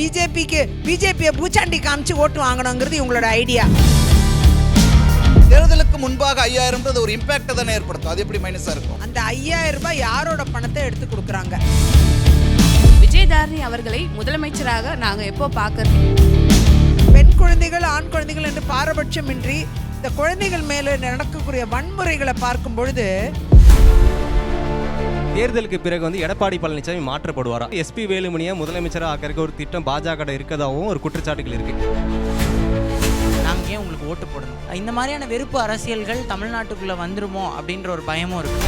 பிஜேபியை பூச்சாண்டி காமிச்சு ஓட்டு வாங்கணுங்கிறது இவங்களோட ஐடியா. தேர்தலுக்கு முன்பாக 5000 ஒரு இம்பாக்ட் தானே ஏற்படுத்தும். அது எப்படி மைனஸா இருக்கும்? அந்த 5000 ரூபாய் யாரோட பணத்தை எடுத்து கொடுக்குறாங்க? விஜயதாரணி அவர்களை முதலமைச்சராக நாங்க எப்போ பார்க்கறது? பெண் குழந்தைகள் ஆண் குழந்தைகள் என்று பாரபட்சமின்றி இந்த குழந்தைகள் மேல நடக்கக்கூடிய வன்முறைகளை பார்க்கும் பொழுது தேர்தலுக்கு பிறகு எடப்பாடி பழனிசாமி மாற்றப்படுவாரா? எஸ்பி வேலுமணியை முதலமைச்சராக ஆக்கிறதுக்கு ஒரு திட்டம் பாஜக இருக்கதாகவும் ஒரு குற்றச்சாட்டுகள் இருக்கு. நாங்கள் ஏன் உங்களுக்கு ஓட்டு போடணும்? இந்த மாதிரியான வெறுப்பு அரசியல்கள் தமிழ்நாட்டுக்குள்ளே வந்துருமோ அப்படின்ற ஒரு பயமும் இருக்கு.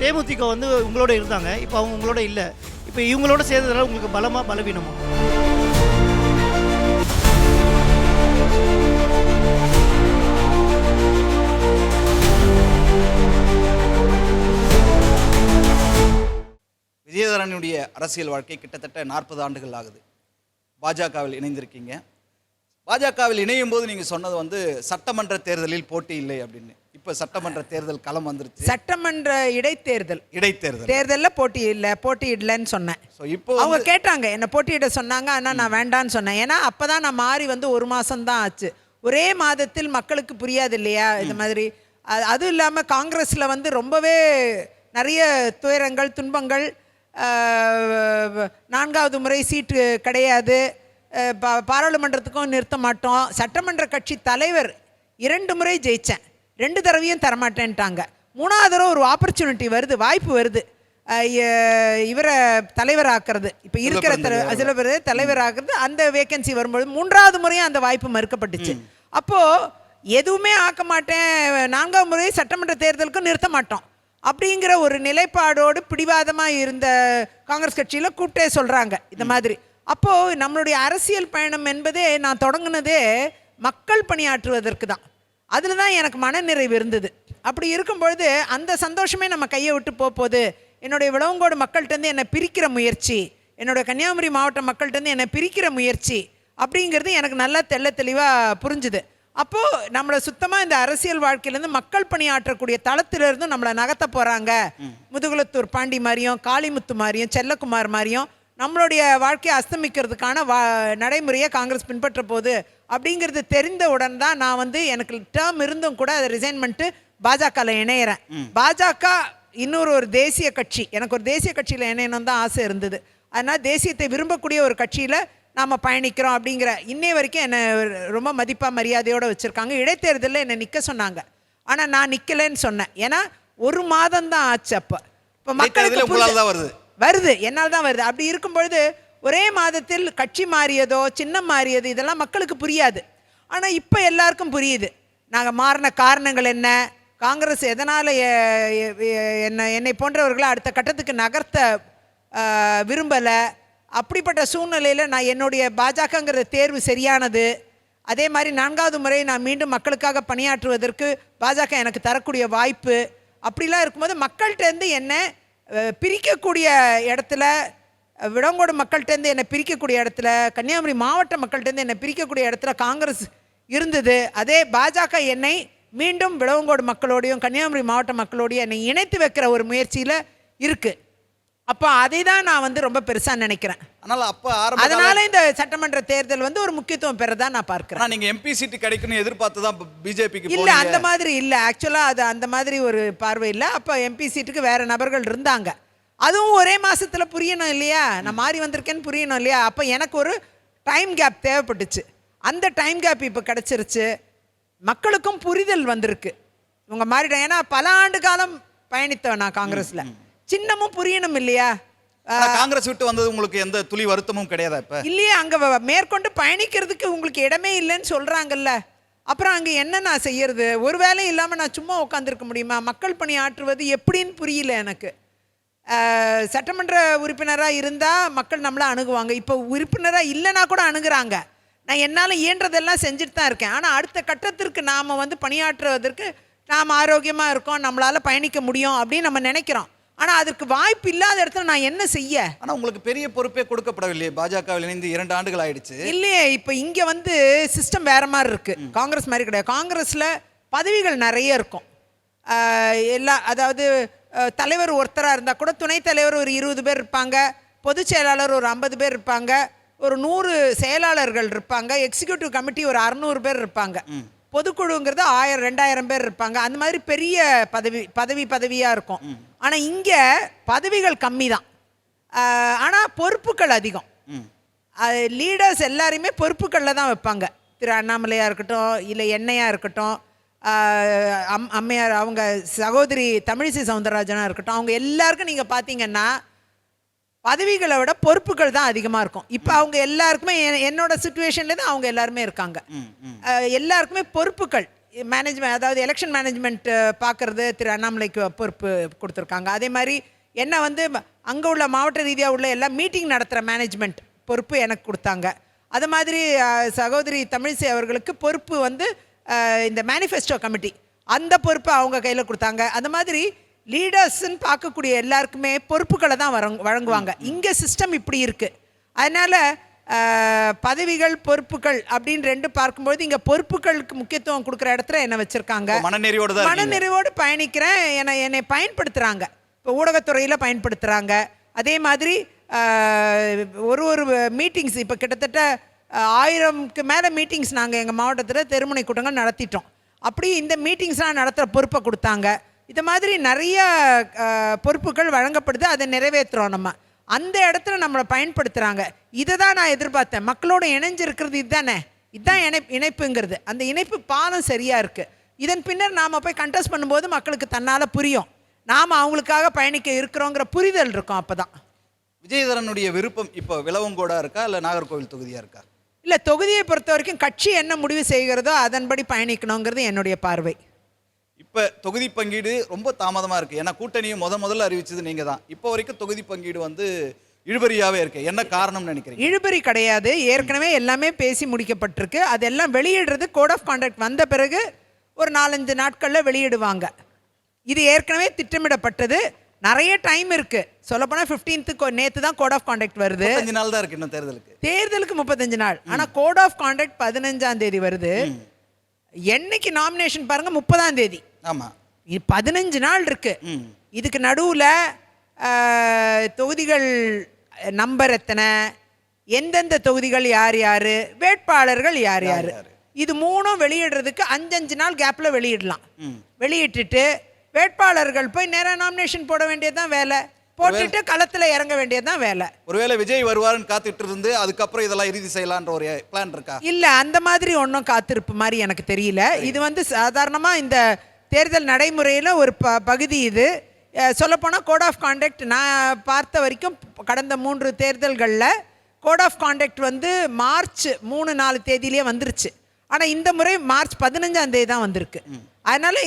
தேமுதிக உங்களோட இருந்தாங்க, இப்போ அவங்க உங்களோட இல்லை. இப்போ இவங்களோட சேர்ந்ததுனால உங்களுக்கு பலமா பலவீனமா? விஜயதாரனுடைய அரசியல் வாழ்க்கை கிட்டத்தட்ட 40 ஆண்டுகள் ஆகுது. பாஜகவில் இணைந்திருக்கீங்க. பாஜகவில் இணையும் போது நீங்க சொன்னது சட்டமன்ற தேர்தலில் போட்டி இல்லை அப்படின்னு. இப்ப சட்டமன்ற தேர்தல் களம் வந்துருச்சு. சட்டமன்ற தேர்தலில் போட்டியிடலன்னு சொன்னேன். இப்போ அவங்க கேட்டாங்க, என்ன போட்டியிட சொன்னாங்க, ஆனால் நான் வேண்டான்னு சொன்னேன். ஏன்னா அப்பதான் நான் மாறி ஒரு மாசம் தான் ஆச்சு. ஒரே மாதத்தில் மக்களுக்கு புரியாது இல்லையா இது மாதிரி. அதுவும் இல்லாமல் காங்கிரஸில் ரொம்பவே நிறைய துயரங்கள் துன்பங்கள். 4வது முறை சீட்டு கிடையாது, பாராளுமன்றத்துக்கும் நிறுத்த மாட்டோம். சட்டமன்ற கட்சி தலைவர் 2 முறை ஜெயித்தேன், 2 தடவையும் தரமாட்டேன்ட்டாங்க. 3வது தடவை ஒரு ஆப்பர்ச்சுனிட்டி வருது, வாய்ப்பு வருது இவரை தலைவராக்குறது. இப்போ இருக்கிற சில பேர் தலைவராக்குறது. அந்த வேக்கன்சி வரும்போது 3வது முறையும் அந்த வாய்ப்பு மறுக்கப்பட்டுச்சு. அப்போது எதுவுமே ஆக்க மாட்டேன், 4வது முறை சட்டமன்ற தேர்தலுக்கும் நிறுத்த மாட்டோம் அப்படிங்கிற ஒரு நிலைப்பாடோடு பிடிவாதமாக இருந்த காங்கிரஸ் கட்சியில் கூப்பிட்டே சொல்கிறாங்க இந்த மாதிரி. அப்போது நம்மளுடைய அரசியல் பயணம் என்பதே நான் தொடங்கினதே மக்கள் பணியாற்றுவதற்கு தான். அதில் தான் எனக்கு மனநிறைவு இருந்தது. அப்படி இருக்கும்பொழுது அந்த சந்தோஷமே நம்ம கையை விட்டு போகுது. என்னுடைய விளவங்கோடு மக்கள்கிட்டருந்து என்னை பிரிக்கிற முயற்சி, என்னுடைய கன்னியாகுமரி மாவட்ட மக்கள்கிட்டருந்து என்னை பிரிக்கிற முயற்சி அப்படிங்கிறது எனக்கு நல்லா தெளிவாக புரிஞ்சுது. அப்போது நம்மளை சுத்தமாக இந்த அரசியல் வாழ்க்கையிலேருந்து மக்கள் பணியாற்றக்கூடிய தளத்திலிருந்து நம்மளை நகர்த்த போகிறாங்க. முதுகுலத்தூர் பாண்டி மாதிரியும் காளிமுத்து மாதிரியும் செல்லக்குமார் மாதிரியும் நம்மளுடைய வாழ்க்கையை அஸ்தமிக்கிறதுக்கான நடைமுறையை காங்கிரஸ் பின்பற்ற போகுது அப்படிங்கிறது தெரிந்தவுடன் தான் நான் எனக்கு டேர்ம் இருந்தும் கூட அதை ரிசைன் பண்ணிட்டு பாஜகவில் இணையிறேன். பாஜக ஒரு தேசிய கட்சி, எனக்கு ஒரு தேசிய கட்சியில் இணையணும் தான் ஆசை இருந்தது. அதனால் தேசியத்தை விரும்பக்கூடிய ஒரு கட்சியில் நாம் பயணிக்கிறோம் அப்படிங்கிற இன்னைய வரைக்கும் என்னை ரொம்ப மதிப்பாக மரியாதையோடு வச்சுருக்காங்க. இடைத்தேர்தலில் என்னை நிற்க சொன்னாங்க, ஆனால் நான் நிற்கலைன்னு சொன்னேன். ஏன்னா 1 மாதம் தான் ஆச்சு. இப்போ மக்களுக்கு வருது, என்னால் தான் வருது. அப்படி இருக்கும்பொழுது ஒரே மாதத்தில் கட்சி மாறியதோ சின்னம் மாறியது இதெல்லாம் மக்களுக்கு புரியாது. ஆனால் இப்போ எல்லாருக்கும் புரியுது நாங்கள் மாறின காரணங்கள் என்ன, காங்கிரஸ் எதனால் என்னை போன்றவர்களை அடுத்த கட்டத்துக்கு நகர்த்த விரும்பலை. அப்படிப்பட்ட சூழ்நிலையில் நான் என்னுடைய பாஜகங்கிற தேர்வு சரியானது. அதே மாதிரி 4வது முறை நான் மீண்டும் மக்களுக்காக பணியாற்றுவதற்கு பாஜக எனக்கு தரக்கூடிய வாய்ப்பு. அப்படிலாம் இருக்கும்போது மக்கள்கிட்டேருந்து என்னை பிரிக்கக்கூடிய இடத்துல, விளவங்கோடு மக்கள்கிட்டேருந்து என்னை பிரிக்கக்கூடிய இடத்துல, கன்னியாகுமரி மாவட்ட மக்கள்கிட்டேருந்து என்னை பிரிக்கக்கூடிய இடத்துல காங்கிரஸ் இருந்தது. அதே பாஜக என்னை மீண்டும் விளவங்கோடு மக்களோடையும் கன்னியாகுமரி மாவட்ட மக்களோடையும் என்னை இணைத்து வைக்கிற ஒரு முயற்சியில் இருக்குது. அப்போ அதை தான் நான் ரொம்ப பெருசாக நினைக்கிறேன். அதனால இந்த சட்டமன்ற தேர்தல் ஒரு முக்கியத்துவம் பெறதா நான் பார்க்கிறேன். நீங்க எம்பி சீட்டு கிடைக்கணும் எதிர்பார்த்து தான் பிஜேபிக்கு இல்ல, அந்த மாதிரி இல்ல. ஆக்சுவலா அது அந்த மாதிரி ஒரு பார்வை இல்லை. அப்போ எம்பி சீட்டுக்கு வேற நபர்கள் இருந்தாங்க. அதுவும் ஒரே மாசத்துல புரியணும் இல்லையா, நான் மாறி வந்திருக்கேன்னு புரியணும் இல்லையா. அப்போ எனக்கு ஒரு டைம் கேப் தேவைப்பட்டுச்சு. அந்த டைம் கேப் இப்போ கிடைச்சிருச்சு. மக்களுக்கும் புரிதல் வந்திருக்கு. இவங்க மாறிட்டாங்க. ஏன்னா பல ஆண்டு காலம் பயணித்தவன் நான் காங்கிரஸ்ல, சின்னமும் புரியணும் இல்லையா. காங்கிரஸ் விட்டு வந்தது உங்களுக்கு எந்த துளி வருத்தமும் கிடையாதா? இப்ப இல்லையே, அங்க மேற்கொண்டு பயணிக்கிறதுக்கு உங்களுக்கு இடமே இல்லைன்னு சொல்றாங்கல்ல. அப்புறம் அங்க என்ன நான் செய்யறது? ஒரு வேலையும் இல்லாம நான் சும்மா உட்காந்துருக்க முடியுமா? மக்கள் பணி ஆற்றுவது எப்படின்னு புரியல எனக்கு. சட்டமன்ற உறுப்பினராக இருந்தால் மக்கள் நம்மளை அணுகுவாங்க. இப்போ உறுப்பினராக இல்லைன்னா கூட அணுகுறாங்க. நான் என்னால் இயன்றதெல்லாம் செஞ்சுட்டு தான் இருக்கேன். ஆனால் அடுத்த கட்டத்திற்கு நாம் பணியாற்றுவதற்கு நாம் ஆரோக்கியமாக இருக்கோம், நம்மளால் பயணிக்க முடியும் அப்படின்னு நம்ம நினைக்கிறோம். ஆனால் அதற்கு வாய்ப்பு இல்லாத இடத்துல நான் என்ன செய்ய? ஆனால் உங்களுக்கு பெரிய பொறுப்பே கொடுக்கப்படவில்லையே. பாஜகவில் இணைந்து 2 ஆண்டுகள் ஆயிடுச்சு. இல்லையே, இப்போ இங்கே சிஸ்டம் வேறு மாதிரி இருக்குது. காங்கிரஸ் மாதிரி கிடையாது. காங்கிரஸில் பதவிகள் நிறைய இருக்கும். அதாவது தலைவர் ஒருத்தராக இருந்தால் கூட துணைத் தலைவர் ஒரு 20 பேர் இருப்பாங்க, பொதுச் செயலாளர் ஒரு 50 பேர் இருப்பாங்க, ஒரு 100 செயலாளர்கள் இருப்பாங்க, எக்ஸிக்யூட்டிவ் கமிட்டி ஒரு 600 பேர் இருப்பாங்க, பொதுக்குழுங்கிறது 1000 2000 பேர் இருப்பாங்க. அந்த மாதிரி பெரிய பதவியாக இருக்கும். ஆனால் இங்கே பதவிகள் கம்மி தான், ஆனால் பொறுப்புகள் அதிகம். லீடர்ஸ் எல்லாரையுமே பொறுப்புகளில் தான் வைப்பாங்க. திரு அண்ணாமலையாக இருக்கட்டும், இல்லை எண்ணெயாக இருக்கட்டும், அம்மையார் அவங்க சகோதரி தமிழிசை சவுந்தரராஜனாக இருக்கட்டும், அவங்க எல்லாருக்கும் நீங்கள் பார்த்தீங்கன்னா பதவிகளை விட பொறுப்புகள் தான் அதிகமாக இருக்கும். இப்போ அவங்க எல்லாருக்குமே என்னோட சுச்சுவேஷன்ல தான் அவங்க எல்லாருமே இருக்காங்க. எல்லாருக்குமே பொறுப்புகள் மேனேஜ்மெண்ட், அதாவது எலெக்ஷன் மேனேஜ்மெண்ட் பார்க்குறது திரு அண்ணாமலைக்கு பொறுப்பு கொடுத்துருக்காங்க. அதே மாதிரி என்ன வந்து அங்கே உள்ள மாவட்ட ரீதியாக உள்ள எல்லாம் மீட்டிங் நடத்துகிற மேனேஜ்மெண்ட் பொறுப்பு எனக்கு கொடுத்தாங்க. அது மாதிரி சகோதரி தமிழிசை அவர்களுக்கு பொறுப்பு வந்து இந்த மேனிஃபெஸ்டோ கமிட்டி, அந்த பொறுப்பு அவங்க கையில் கொடுத்தாங்க. அந்த மாதிரி லீடர்ஸ்ன்னு பார்க்கக்கூடிய எல்லாருக்குமே பொறுப்புகளை தான் வழங்குவாங்க. இங்கே சிஸ்டம் இப்படி இருக்குது. அதனால் பதவிகள் பொறுப்புகள் அப்படின்னு ரெண்டு பார்க்கும்போது இங்கே பொறுப்புகளுக்கு முக்கியத்துவம் கொடுக்குற இடத்துல என்ன வச்சுருக்காங்க. மனநிறைவோடு பயணிக்கிறேன், என்னை பயன்படுத்துகிறாங்க. இப்போ ஊடகத்துறையில் பயன்படுத்துகிறாங்க. அதே மாதிரி ஒரு மீட்டிங்ஸ் இப்போ கிட்டத்தட்ட 1000க்கு மேலே மீட்டிங்ஸ் நாங்கள் எங்கள் மாவட்டத்தில் தெருமுனை கூட்டங்கள் நடத்திட்டோம். அப்படி இந்த மீட்டிங்ஸ்லாம் நடத்துகிற பொறுப்பை கொடுத்தாங்க. இது மாதிரி நிறைய பொறுப்புகள் வழங்கப்படுது, அதை நிறைவேற்றுறோம். நம்ம அந்த இடத்துல நம்மளை பயன்படுத்துகிறாங்க. இதை தான் நான் எதிர்பார்த்தேன். மக்களோட இணைஞ்சிருக்கிறது இதுதான் இணைப்புங்கிறது. அந்த இணைப்பு பாலம் சரியாக இருக்குது. இதன் பின்னர் நாம் போய் கண்டெஸ்ட் பண்ணும்போது மக்களுக்கு தன்னால் புரியும், நாம் அவங்களுக்காக பயணிக்க இருக்கிறோங்கிற புரிதல் இருக்கும். அப்போ தான் விஜயதரனுடைய விருப்பம் இப்போ விளவங்கோடா இருக்கா இல்லை நாகர்கோவில் தொகுதியாக இருக்கா? இல்லை, தொகுதியை பொறுத்த வரைக்கும் கட்சி என்ன முடிவு செய்கிறதோ அதன்படி பயணிக்கணுங்கிறது என்னுடைய பார்வை. இப்போ தொகுதி பங்கீடு ரொம்ப தாமதமாக இருக்குது. ஏன்னா கூட்டணியை முதல்ல அறிவிச்சது நீங்கள் தான். இப்போ வரைக்கும் தொகுதி பங்கீடு வந்து இழுபறியாகவே இருக்குது. என்ன காரணம்னு நினைக்கிறீங்க? இழுபறி கிடையாது, ஏற்கனவே எல்லாமே பேசி முடிக்கப்பட்டிருக்கு. அதெல்லாம் வெளியிடுறது கோட் ஆஃப் கான்டக்ட் வந்த பிறகு ஒரு 4-5 நாட்களில் வெளியிடுவாங்க. இது ஏற்கனவே திட்டமிடப்பட்டது. நிறைய டைம் இருக்குது. சொல்லப்போனால் 15th நேற்று தான் கோட் ஆஃப் கான்டக்ட் வருது. 35 நாள் தான் இருக்குது இன்னும் தேர்தலுக்கு 35 நாள். ஆனால் கோட் ஆஃப் கான்டக்ட் 15ஆம் தேதி வருது. என்னைக்கு நாமினேஷன் பாருங்க, 30ஆம் தேதி. ஆமாம், 15 நாள் இருக்கு. இதுக்கு நடுவில் தொகுதிகள் நம்பர் எத்தனை, எந்தெந்த தொகுதிகள் யார் யார், வேட்பாளர்கள் யார் யார், இது மூணும் வெளியிடுறதுக்கு 5 நாள் கேப்பில் வெளியிடலாம். வெளியிட்டுட்டு வேட்பாளர்கள் போய் நேராக நாமினேஷன் போட வேண்டியதுதான் வேலை. போட்டுட்டு களத்தில் இறங்க வேண்டியதுதான் வேலை. ஒருவேளை விஜய் வருவாருன்னு காத்துட்டு இருந்து அதுக்கப்புறம் இதெல்லாம் இறுதி செய்யலான்ற ஒரு பிளான் இருக்கா? இல்லை, அந்த மாதிரி ஒன்றும் காத்திருப்பு மாதிரி எனக்கு தெரியல. இது வந்து சாதாரணமாக இந்த தேர்தல் நடைமுறையில் ஒரு பகுதி. இது சொல்லப்போனால் கோட் ஆஃப் கான்டக்ட் நான் பார்த்த வரைக்கும் கடந்த 3 தேர்தல்களில் கோட் ஆஃப் கான்டக்ட் வந்து மார்ச் 3-4 தேதியிலே வந்துருச்சு. ஆனால் இந்த முறை மார்ச் 15ஆம் தேதி தான் வந்திருக்கு. அதனால்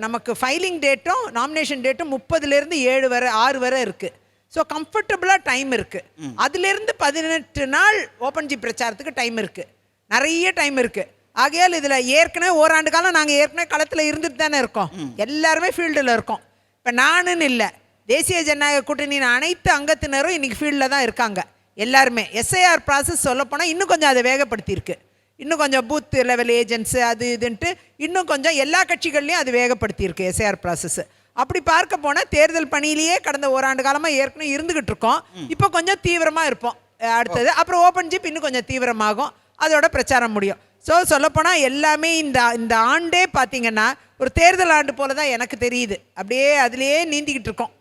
நமக்கு ஃபைலிங் டேட்டும் நாமினேஷன் டேட்டும் 30லேருந்து 6 வரை இருக்குது. ஸோ கம்ஃபர்டபுளாக டைம் இருக்குது. அதுலேருந்து 18 நாள் ஓப்பன் ஜி பிரச்சாரத்துக்கு டைம் இருக்குது, நிறைய டைம் இருக்குது. ஆகையால் இதில் ஏற்கனவே ஓராண்டு காலம் நாங்கள் ஏற்கனவே களத்தில் இருந்துட்டு தானே இருக்கோம். எல்லாருமே ஃபீல்டில் இருக்கோம். இப்போ நானுன்னு இல்லை, தேசிய ஜனநாயக கூட்டணியின் அனைத்து அங்கத்தினரும் இன்றைக்கி ஃபீல்டில் தான் இருக்காங்க எல்லாருமே. எஸ்ஐஆர் ப்ராசஸ் சொல்லப்போனால் இன்னும் கொஞ்சம் அதை வேகப்படுத்தியிருக்கு. இன்னும் கொஞ்சம் பூத் லெவல் ஏஜென்ட்ஸு அது இதுன்ட்டு இன்னும் கொஞ்சம் எல்லா கட்சிகள்லையும் அது வேகப்படுத்தியிருக்கு எஸ்ஐஆர் ப்ராசஸ். அப்படி பார்க்க போனால் தேர்தல் பணியிலேயே கடந்த ஓராண்டு காலமாக ஏற்கனவே இருந்துக்கிட்டு இருக்கோம். இப்போ கொஞ்சம் தீவிரமாக இருப்போம் அடுத்தது. அப்புறம் ஓப்பன் ஜிப் இன்னும் கொஞ்சம் தீவிரமாகும், அதோட பிரச்சாரம் முடியும். ஸோ சொல்லப்போனால் எல்லாமே இந்த ஆண்டே பார்த்திங்கன்னா ஒரு தேர்தல் ஆண்டு போல தான் எனக்கு தெரியுது. அப்படியே அதுலேயே நீந்திக்கிட்டு இருக்கோம்.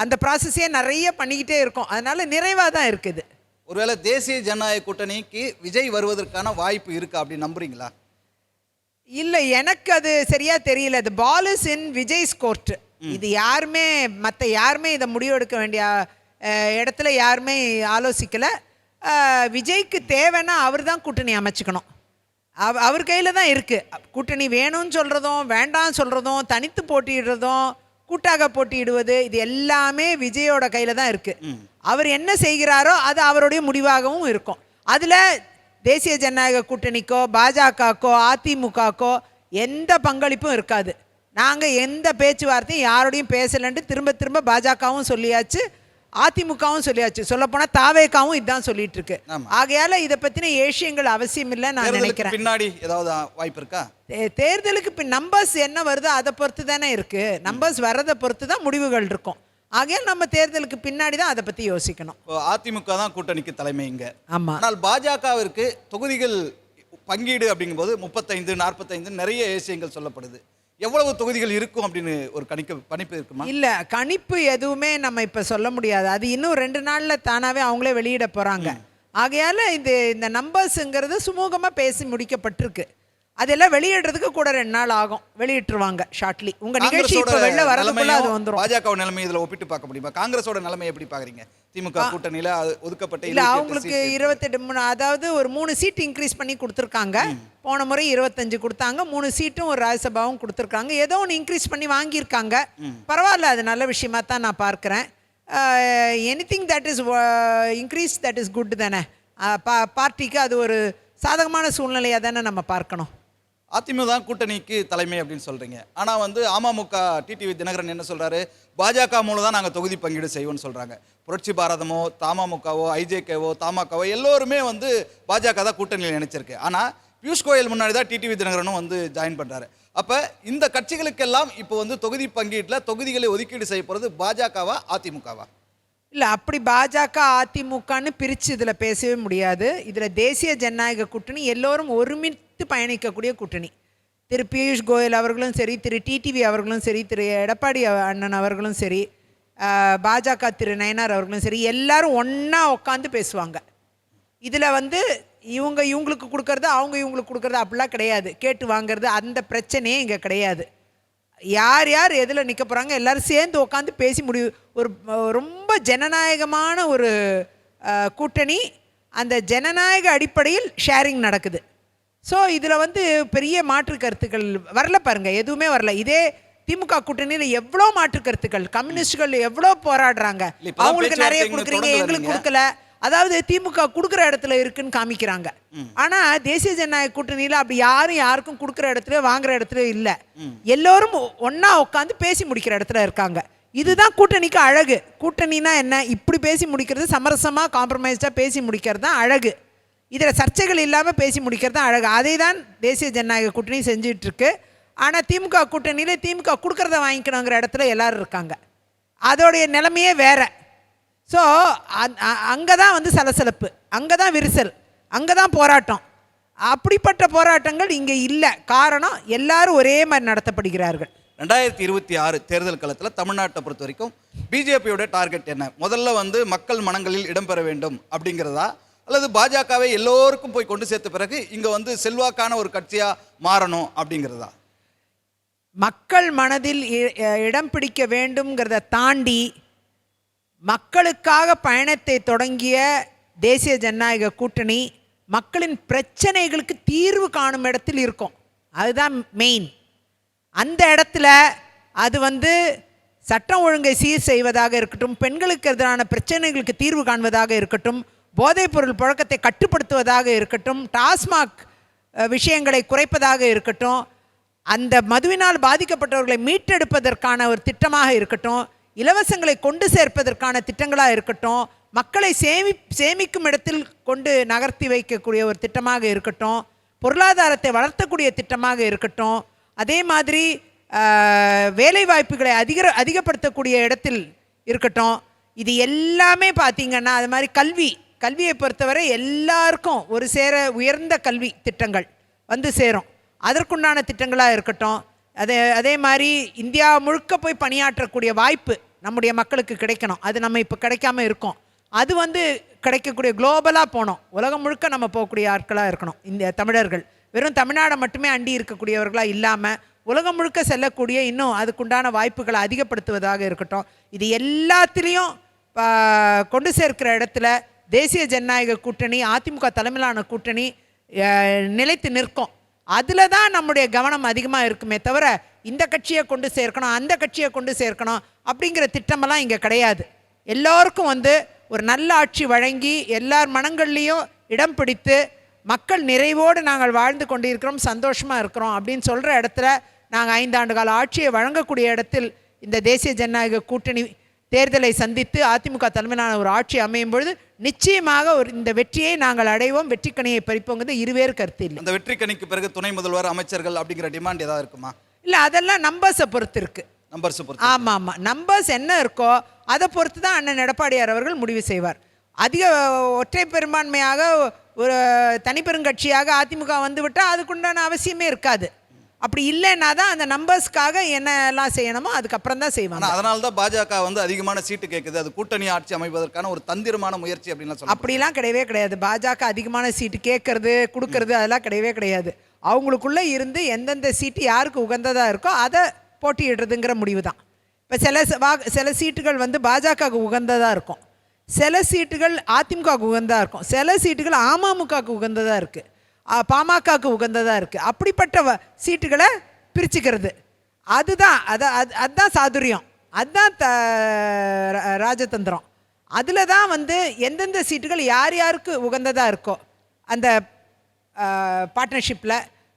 அந்த ப்ராசஸே நிறைய பண்ணிக்கிட்டே இருக்கோம். அதனால் நிறைவாக தான் இருக்குது. ஒருவேளை தேசிய ஜனநாயக கூட்டணிக்கு விஜய் வருவதற்கான வாய்ப்பு இருக்கா அப்படின்னு நம்புறீங்களா? இல்லை, எனக்கு அது சரியாக தெரியல. அது ball is in Vijay's court. இது யாருமே மற்ற யாருமே இதை முடிவெடுக்க வேண்டிய இடத்துல யாருமே ஆலோசிக்கலை. விஜய்க்கு தேவைன்னா அவர் தான் கூட்டணி அமைச்சுக்கணும். அவர் கையில் தான் இருக்குது. கூட்டணி வேணும்னு சொல்கிறதும் வேண்டாம்னு சொல்கிறதும் தனித்து போட்டியிடுறதும் கூட்டாக போட்டியிடுவது இது எல்லாமே விஜயோட கையில் தான் இருக்குது. அவர் என்ன செய்கிறாரோ அது அவருடைய முடிவாகவும் இருக்கும். அதில் தேசிய ஜனநாயக கூட்டணிக்கோ பாஜகக்கோ அதிமுகக்கோ எந்த பங்களிப்பும் இருக்காது. நாங்கள் எந்த பேச்சுவார்த்தையும் யாரோடையும் பேசலைன்ட்டு திரும்ப பாஜகவும் சொல்லியாச்சு, அதிமுகவும் சொல்லியாச்சு. சொல்லப்போனால் தாவேக்காவும் இதுதான் சொல்லிட்டு இருக்கு. ஆகையால இதை பற்றின ஏஷியங்கள் அவசியம் இல்லை நான் நினைக்கிறேன். பின்னாடி ஏதாவது வாய்ப்பு இருக்கா? தேர்தலுக்கு நம்பர்ஸ் என்ன வருதோ அதை பொறுத்து தானே இருக்குது. நம்பர்ஸ் வர்றதை பொறுத்து தான் முடிவுகள் இருக்கும். ஆகையால் நம்ம தேர்தலுக்கு பின்னாடி தான் அதை பற்றி யோசிக்கணும். இப்போ அதிமுக தான் கூட்டணிக்கு தலைமை இங்க. ஆமாம். ஆனால் பாஜகவிற்கு தொகுதிகள் பங்கீடு அப்படிங்கும்போது 35 45 நிறைய ஏசியங்கள் சொல்லப்படுது. எவ்வளவு தொகுதிகள் இருக்கும் அப்படின்னு ஒரு கணிப்பு இருக்குமா? இல்லை, கணிப்பு எதுவுமே நம்ம இப்போ சொல்ல முடியாது. அது இன்னும் 2 நாளில் தானாகவே அவங்களே வெளியிட போகிறாங்க. ஆகையால் இந்த நம்பர்ஸுங்கிறது சுமூகமாக பேசி முடிக்கப்பட்டிருக்கு. அதெல்லாம் வெளியிடுறதுக்கு கூட 2 நாள் ஆகும். வெளியிட்டுருவாங்க ஷார்ட்லி. உங்கள் நிகழ்ச்சி இப்போ வெளில வரதுக்குள்ள அது வந்துடும். பாஜக நிலைமை இதில் ஒப்பிட்டு பார்க்க முடியுமா? காங்கிரஸோட நிலைமை எப்படி பார்க்குறீங்க? திமுக கூட்டணியில் ஒதுக்கப்பட்ட இல்லை, அவங்களுக்கு 28 அதாவது ஒரு 3 சீட் இன்க்ரீஸ் பண்ணி கொடுத்துருக்காங்க. போன முறை 25 கொடுத்தாங்க. 3 சீட்டும் ஒரு ராஜ்யசபாவும் கொடுத்துருக்காங்க. ஏதோ ஒன்று இன்க்ரீஸ் பண்ணி வாங்கியிருக்காங்க. பரவாயில்ல, அது நல்ல விஷயமா தான் நான் பார்க்குறேன். Anything that is increase that is good தானே. பார்ட்டிக்கு அது ஒரு சாதகமான சூழ்நிலையாக தானே நம்ம பார்க்கணும். அதிமுக தான் கூட்டணிக்கு தலைமை அப்படின்னு சொல்றீங்க. ஆனால் வந்து அமமுக டிடிவி தினகரன் என்ன சொல்றாரு? பாஜக மூலம் தான் நாங்கள் தொகுதி பங்கீடு செய்வோம்னு சொல்றாங்க. புரட்சி பாரதமோ தமாமுகவோ ஐஜேகேவோ தமாகவோ எல்லோருமே வந்து பாஜக தான் கூட்டணியில் நினைச்சிருக்கு. ஆனால் பியூஷ் கோயல் முன்னாடி தான் டிடிவி தினகரனும் வந்து ஜாயின் பண்றாரு. அப்போ இந்த கட்சிகளுக்கெல்லாம் இப்போ வந்து தொகுதி பங்கீட்டில் தொகுதிகளை ஒதுக்கீடு செய்ய போகிறது பாஜகவா அதிமுகவா? இல்லை, அப்படி பாஜக அதிமுகன்னு பிரித்து இதில் பேசவே முடியாது. இதில் தேசிய ஜனநாயக கூட்டணி எல்லோரும் ஒருமித்து பயணிக்கக்கூடிய கூட்டணி. திரு பியூஷ் கோயல் அவர்களும் சரி, திரு டிடிவி அவர்களும் சரி, திரு எடப்பாடி அண்ணன் அவர்களும் சரி, பாஜக திரு நயனார் அவர்களும் சரி, எல்லாரும் ஒன்றா உட்காந்து பேசுவாங்க. இதில் வந்து இவங்களுக்கு கொடுக்கறது அவங்க இவங்களுக்கு கொடுக்கறது அப்படிலாம் கிடையாது. கேட்டு வாங்கிறது அந்த பிரச்சனையே இங்கே கிடையாது. யார் யார் எதில் நிற்க போகிறாங்க எல்லோரும் சேர்ந்து உட்காந்து பேசி முடிவு. ஒரு ரொம்ப ஜனநாயகமான ஒரு கூட்டணி. அந்த ஜனநாயக அடிப்படையில் ஷேரிங் நடக்குது. ஸோ இதில் வந்து பெரிய மாற்று கருத்துக்கள் வரல பாருங்கள், எதுவுமே வரல. இதே திமுக கூட்டணியில் எவ்வளோ மாற்று கருத்துக்கள், கம்யூனிஸ்டுகள் எவ்வளோ போராடுறாங்க. அவங்களுக்கு நிறைய கொடுக்குறீங்க, எங்களுக்கு கொடுக்கல. அதாவது திமுக கொடுக்குற இடத்துல இருக்குன்னு காமிக்கிறாங்க. ஆனால் தேசிய ஜனநாயக கூட்டணியில் அப்படி யாருக்கும் கொடுக்குற இடத்துல வாங்குற இடத்துல இல்லை. எல்லோரும் ஒன்றா உட்காந்து பேசி முடிக்கிற இடத்துல இருக்காங்க. இதுதான் கூட்டணிக்கு அழகு. கூட்டணினா என்ன? இப்படி பேசி முடிக்கிறது, சமரசமாக காம்ப்ரமைஸ்டாக பேசி முடிக்கிறது தான் அழகு. இதில் சர்ச்சைகள் இல்லாமல் பேசி முடிக்கிறது தான் அழகு. அதை தான் தேசிய ஜனநாயக கூட்டணி செஞ்சிட்ருக்கு. ஆனால் திமுக கூட்டணியில் திமுக கொடுக்குறத வாங்கிக்கணுங்கிற இடத்துல எல்லோரும் இருக்காங்க. அதோடைய நிலைமையே வேற. ஸோ அங்கே தான் வந்து சலசலப்பு, அங்கே தான் விரிசல், அங்கே தான் போராட்டம். அப்படிப்பட்ட போராட்டங்கள் இங்கே இல்லை. காரணம், எல்லாரும் ஒரே மாதிரி நடத்தப்படுகிறார்கள். 2026 தேர்தல் காலத்தில் தமிழ்நாட்டை பொறுத்த வரைக்கும் பிஜேபியோட டார்கெட் என்ன? முதல்ல வந்து மக்கள் மனங்களில் இடம்பெற வேண்டும் அப்படிங்கிறதா, அல்லது பாஜகவை எல்லோருக்கும் போய் கொண்டு சேர்த்த பிறகு இங்கே வந்து செல்வாக்கான ஒரு கட்சியாக மாறணும் அப்படிங்கிறதா? மக்கள் மனதில் இடம் பிடிக்க வேண்டும்ங்கிறத தாண்டி மக்களுக்காக பயணத்தை தொடங்கிய தேசிய ஜனநாயக கூட்டணி மக்களின் பிரச்சனைகளுக்கு தீர்வு காணும் இடத்தில் இருக்கும். அதுதான் மெயின். அந்த இடத்துல அது வந்து சட்டம் ஒழுங்கை சீர் செய்வதாக இருக்கட்டும், பெண்களுக்கு எதிரான பிரச்சனைகளுக்கு தீர்வு காண்பதாக இருக்கட்டும், போதைப்பொருள் புழக்கத்தை கட்டுப்படுத்துவதாக இருக்கட்டும், டாஸ்மாக் விஷயங்களை குறைப்பதாக இருக்கட்டும், அந்த மதுவினால் பாதிக்கப்பட்டவர்களை மீட்டெடுப்பதற்கான ஒரு திட்டமாக இருக்கட்டும், இலவசங்களை கொண்டு சேர்ப்பதற்கான திட்டங்களாக இருக்கட்டும், மக்களை சேமிக்கும் இடத்தில் கொண்டு நகர்த்தி வைக்கக்கூடிய ஒரு திட்டமாக இருக்கட்டும், பொருளாதாரத்தை வளர்த்தக்கூடிய திட்டமாக இருக்கட்டும், அதே மாதிரி வேலை வாய்ப்புகளை அதிகப்படுத்தக்கூடிய இடத்தில் இருக்கட்டும். இது எல்லாமே பார்த்திங்கன்னா அது மாதிரி கல்வியை பொறுத்தவரை எல்லாருக்கும் ஒரு சேர உயர்ந்த கல்வி திட்டங்கள் வந்து சேரும். அதற்குண்டான திட்டங்களாக இருக்கட்டும். அதே மாதிரி இந்தியா முழுக்க போய் பணியாற்றக்கூடிய வாய்ப்பு நம்முடைய மக்களுக்கு கிடைக்கணும். அது நம்ம இப்போ கிடைக்காம இருக்கோம். அது வந்து கிடைக்கக்கூடிய குளோபலாக போனோம். உலகம் முழுக்க நம்ம போகக்கூடிய ஆட்களாக இருக்கணும். இந்த தமிழர்கள் வெறும் தமிழ்நாடை மட்டுமே அண்டி இருக்கக்கூடியவர்களாக இல்லாமல் உலகம் முழுக்க செல்லக்கூடிய இன்னும் அதுக்குண்டான வாய்ப்புகளை அதிகப்படுத்துவதாக இருக்கட்டும். இது எல்லாத்திலையும் கொண்டு சேர்க்கிற இடத்துல தேசிய ஜனநாயக கூட்டணி, அதிமுக தலைமையிலான கூட்டணி நிலைத்து நிற்கும். அதில் தான் நம்முடைய கவனம் அதிகமாக இருக்குமே தவிர இந்த கட்சியை கொண்டு சேர்க்கணும், அந்த கட்சியை கொண்டு சேர்க்கணும் அப்படிங்கிற திட்டமெல்லாம் இங்கே கிடையாது. எல்லோருக்கும் வந்து ஒரு நல்ல ஆட்சி வழங்கி எல்லார் மனங்கள்லேயும் இடம் பிடித்து மக்கள் நிறைவோடு நாங்கள் வாழ்ந்து கொண்டிருக்கிறோம், சந்தோஷமாக இருக்கிறோம் அப்படின்னு சொல்கிற இடத்துல நாங்கள் 5 ஆண்டு கால ஆட்சியை வழங்கக்கூடிய இடத்தில் இந்த தேசிய ஜனநாயக கூட்டணி தேர்தலை சந்தித்து அதிமுக தலைமையிலான ஒரு ஆட்சி அமையும் பொழுது நிச்சயமாக இந்த வெற்றியை நாங்கள் அடைவோம், வெற்றிக்கணியை பறிப்போங்கிறது இருவேறு கருத்து இல்லை. அந்த வெற்றிக்கணிக்கு பிறகு துணை முதல்வர், அமைச்சர்கள் அப்படிங்கிற டிமாண்ட் ஏதாவது இருக்குமா? இல்லை, அதெல்லாம் நம்பர்ஸை பொறுத்து இருக்குது. நம்பர்ஸ் பொறுத்து. ஆமாம், நம்பர்ஸ் என்ன இருக்கோ அதை பொறுத்து தான் அண்ணன் எடப்பாடியார் அவர்கள் முடிவு செய்வார். அதிக ஒற்றை பெரும்பான்மையாக ஒரு தனிப்பெருங்கட்சியாக அதிமுக வந்து விட்டால் அதுக்குண்டான அவசியமே இருக்காது. அப்படி இல்லைன்னா தான் அந்த நம்பர்ஸ்க்காக என்னெல்லாம் செய்யணுமோ அதுக்கப்புறம் தான் செய்வாங்க. அதனால தான் பாஜக வந்து அதிகமான சீட்டு கேட்குது, அது கூட்டணி ஆட்சி அமைப்பதற்கான ஒரு தந்திரமான முயற்சி அப்படின்னு சொல்லலாம். அப்படிலாம் கிடையவே கிடையாது. பாஜக அதிகமான சீட்டு கேட்கறது கொடுக்கறது அதெல்லாம் கிடையவே கிடையாது. அவங்களுக்குள்ளே இருந்து எந்தெந்த சீட்டு யாருக்கு உகந்ததாக இருக்கோ அதை போட்டியிடுறதுங்கிற முடிவு தான். இப்போ சில சீட்டுகள் வந்து பாஜகவுக்கு உகந்ததாக இருக்கும், சில சீட்டுகள் அதிமுகவுக்கு உகந்ததாக இருக்கும், சில சீட்டுகள் அமமுகவுக்கு உகந்ததாக இருக்குது, பாமகவுக்கு உகந்ததாக இருக்குது. அப்படிப்பட்ட சீட்டுகளை பிரிச்சுக்கிறது அதுதான் சாதுரியம், அதுதான் ராஜதந்திரம். அதில் தான் வந்து எந்தெந்த சீட்டுகள் யார் யாருக்கு உகந்ததாக இருக்கோ அந்த பார்ட்னர்ஷிப்பில்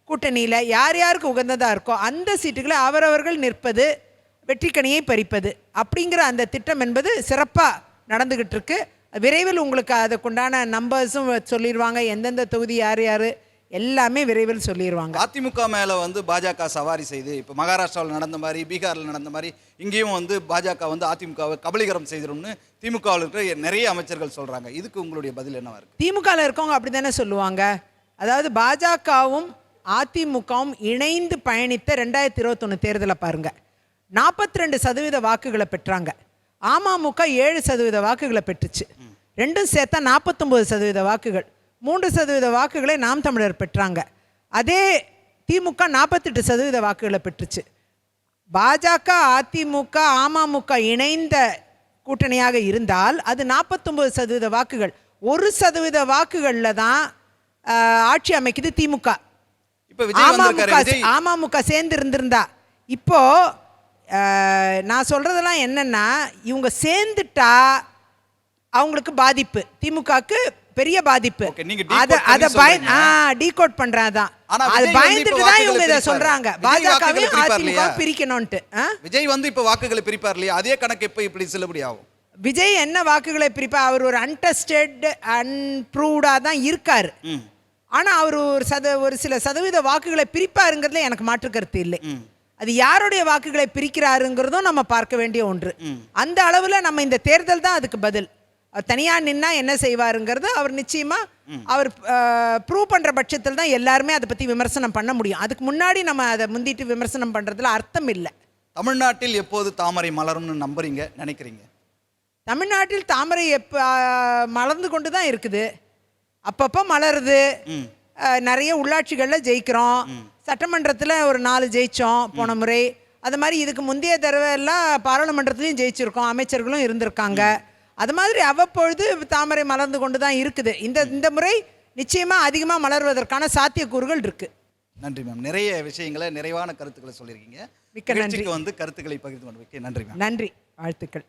கூட்டணியில் யார் யாருக்கு உகந்ததாக இருக்கோ அந்த சீட்டுகளை அவரவர்கள் நிற்பது, வெற்றிக்கனியை பறிப்பது அப்படிங்கிற அந்த திட்டம் என்பது சிறப்பாக நடந்துக்கிட்டு இருக்கு. விரைவில் உங்களுக்கு அதுக்குண்டான நம்பர்ஸும் சொல்லிடுவாங்க, எந்தெந்த தொகுதி யார் யார் எல்லாமே விரைவில் சொல்லிடுவாங்க. அதிமுக மேலே வந்து பாஜக சவாரி செய்து இப்போ மகாராஷ்டிராவில் நடந்த மாதிரி பீகாரில் நடந்த மாதிரி இங்கேயும் வந்து பாஜக வந்து அதிமுகவை கபலீகரம் செய்திடும்னு திமுகவில் இருக்கிற நிறைய அமைச்சர்கள் சொல்கிறாங்க. இதுக்கு உங்களுடைய பதில் என்னவா இருக்குது? திமுகவில் இருக்கவங்க அப்படி தானே சொல்லுவாங்க. அதாவது பாஜகவும் அதிமுகவும் இணைந்து பயணித்த 2021 தேர்தலை பாருங்கள், 42% வாக்குகளை பெற்றாங்க. அமமுக 7% வாக்குகளை பெற்றுச்சு. ரெண்டும் சேர்த்தா 49% வாக்குகள். 3% வாக்குகளை நாம் தமிழர் பெற்றாங்க. அதே திமுக 48% வாக்குகளை பெற்றுச்சு. பாஜக அதிமுக அமமுக இணைந்த கூட்டணியாக இருந்தால் அது 49% வாக்குகள். 1% வாக்குகளில் தான் ஆட்சி அமைக்குது திமுக. அமமுக சேர்ந்து இருந்திருந்தா இப்போ நான் சொல்றதெல்லாம் என்னன்னா, இவங்க சேர்ந்துட்டா அவங்களுக்கு பாதிப்பு, திமுகக்கு பெரிய பாதிப்பு. டீகோட் பண்றாதான், அது பயந்துட்டு தான் இவங்க இதை சொல்றாங்க, பாஜகவையும் அதிமுக பிரிக்கணும்ட்டு. விஜய் வந்து இப்ப வாக்குகளை பிரிப்பார் இல்லையா, அதே கணக்கு இப்ப இப்படி செல்லுபடி ஆகும். விஜய் என்ன வாக்குகளை பிரிப்பார்? அவர் ஒரு அன்டெஸ்டட் அன்ப்ரூவ்டா தான் இருக்காரு. ஆனா அவர் ஒரு சில சதவீத வாக்குகளை பிரிப்பாருங்கிறதுல எனக்கு மாற்று கருத்து இல்லை. அது யாருடைய வாக்குகளை பிரிக்கிறாருங்கிறதும் நம்ம பார்க்க வேண்டிய ஒன்று. அந்த அளவில் நம்ம இந்த தேர்தல் தான் அதுக்கு பதில். தனியாக நின்னா என்ன செய்வாருங்கிறது அவர் நிச்சயமாக அவர் ப்ரூவ் பண்ணுற பட்சத்தில் தான் எல்லாருமே அதை பற்றி விமர்சனம் பண்ண முடியும். அதுக்கு முன்னாடி நம்ம அதை முந்திட்டு விமர்சனம் பண்ணுறதுல அர்த்தம் இல்லை. தமிழ்நாட்டில் எப்போது தாமரை மலரும்னு நம்புறீங்க நினைக்கிறீங்க? தமிழ்நாட்டில் தாமரை மலர்ந்து கொண்டு தான் இருக்குது, அப்பப்போ மலருது. நிறைய உள்ளாட்சிகளில் ஜெயிக்கிறோம், சட்டமன்றத்தில் ஒரு 4 ஜெயித்தோம் போன முறை. அது மாதிரி இதுக்கு முந்தைய தடவை எல்லாம் பாராளுமன்றத்துலையும் ஜெயிச்சிருக்கோம், அமைச்சர்களும் இருந்திருக்காங்க. அது மாதிரி அவ்வப்பொழுது தாமரை மலர்ந்து கொண்டு தான் இருக்குது. இந்த முறை நிச்சயமாக அதிகமாக மலர்வதற்கான சாத்தியக்கூறுகள் இருக்குது. நன்றி மேம், நிறைய விஷயங்களை நிறைவான கருத்துக்களை சொல்லியிருக்கீங்க. மிக்க நன்றி. வந்து கருத்துக்களை பகிர்ந்து கொண்டு நன்றி மேம். நன்றி, வாழ்த்துக்கள்.